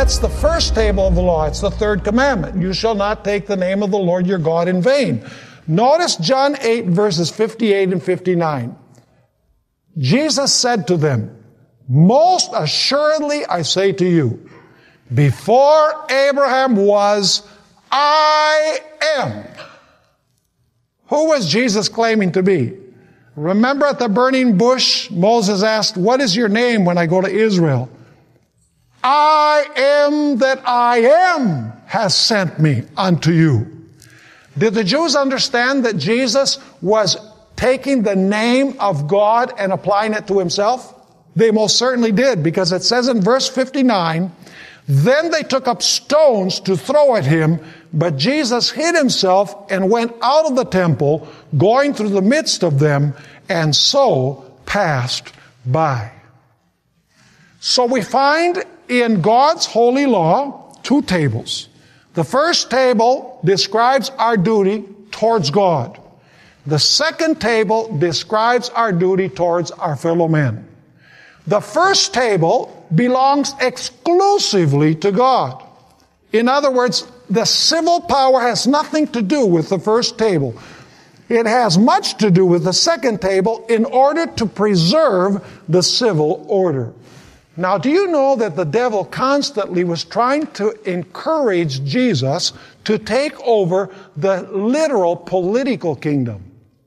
That's the first table of the law. It's the third commandment. You shall not take the name of the Lord your God in vain. Notice John 8, verses 58 and 59. Jesus said to them, most assuredly I say to you, before Abraham was, I am. Who was Jesus claiming to be? Remember at the burning bush, Moses asked, what is your name when I go to Israel? I am that I am has sent me unto you. Did the Jews understand that Jesus was taking the name of God and applying it to himself? They most certainly did, because it says in verse 59, then they took up stones to throw at him, but Jesus hid himself and went out of the temple, going through the midst of them, and so passed by. So we find in God's holy law two tables. The first table describes our duty towards God. The second table describes our duty towards our fellow men. The first table belongs exclusively to God. In other words, the civil power has nothing to do with the first table. It has much to do with the second table in order to preserve the civil order. Now, do you know that the devil constantly was trying to encourage Jesus to take over the literal political kingdom?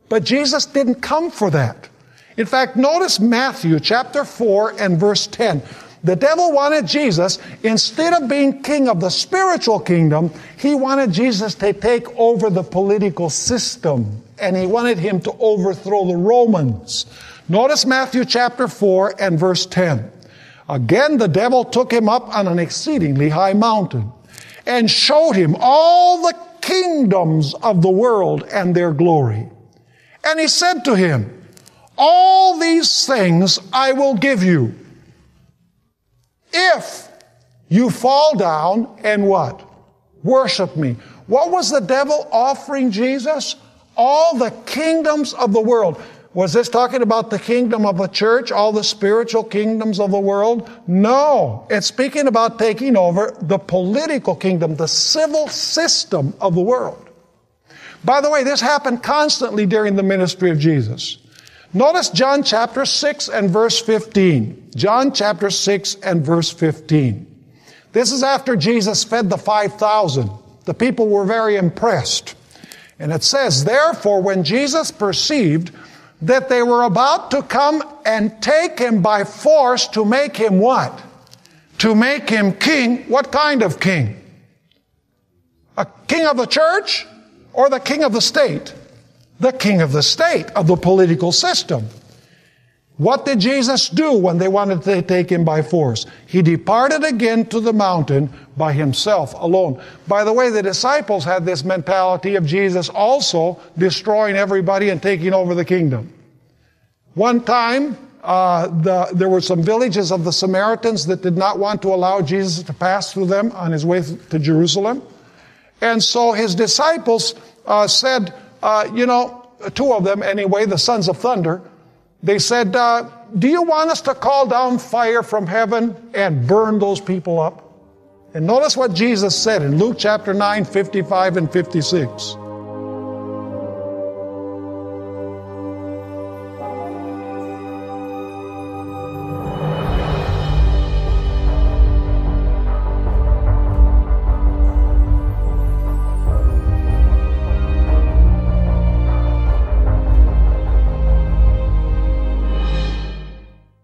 But Jesus didn't come for that. In fact, notice Matthew chapter 4 and verse 10. The devil wanted Jesus, instead of being king of the spiritual kingdom, he wanted Jesus to take over the political system. And he wanted him to overthrow the Romans. Notice Matthew chapter 4 and verse 10. Again, the devil took him up on an exceedingly high mountain and showed him all the kingdoms of the world and their glory. And he said to him, all these things I will give you if you fall down and what? Worship me. What was the devil offering Jesus? All the kingdoms of the world. Was this talking about the kingdom of the church, all the spiritual kingdoms of the world? No. It's speaking about taking over the political kingdom, the civil system of the world. By the way, this happened constantly during the ministry of Jesus. Notice John chapter 6 and verse 15. John chapter 6 and verse 15. This is after Jesus fed the 5,000. The people were very impressed. And it says, therefore, when Jesus perceived that they were about to come and take him by force to make him what? To make him king. What kind of king? A king of the church or the king of the state? The king of the state, of the political system. What did Jesus do when they wanted to take him by force? He departed again to the mountain by himself alone. By the way, the disciples had this mentality of Jesus also destroying everybody and taking over the kingdom. One time, there were some villages of the Samaritans that did not want to allow Jesus to pass through them on his way to Jerusalem. And so his disciples said, two of them anyway, the sons of thunder, they said, do you want us to call down fire from heaven and burn those people up? And notice what Jesus said in Luke chapter 9, 55 and 56.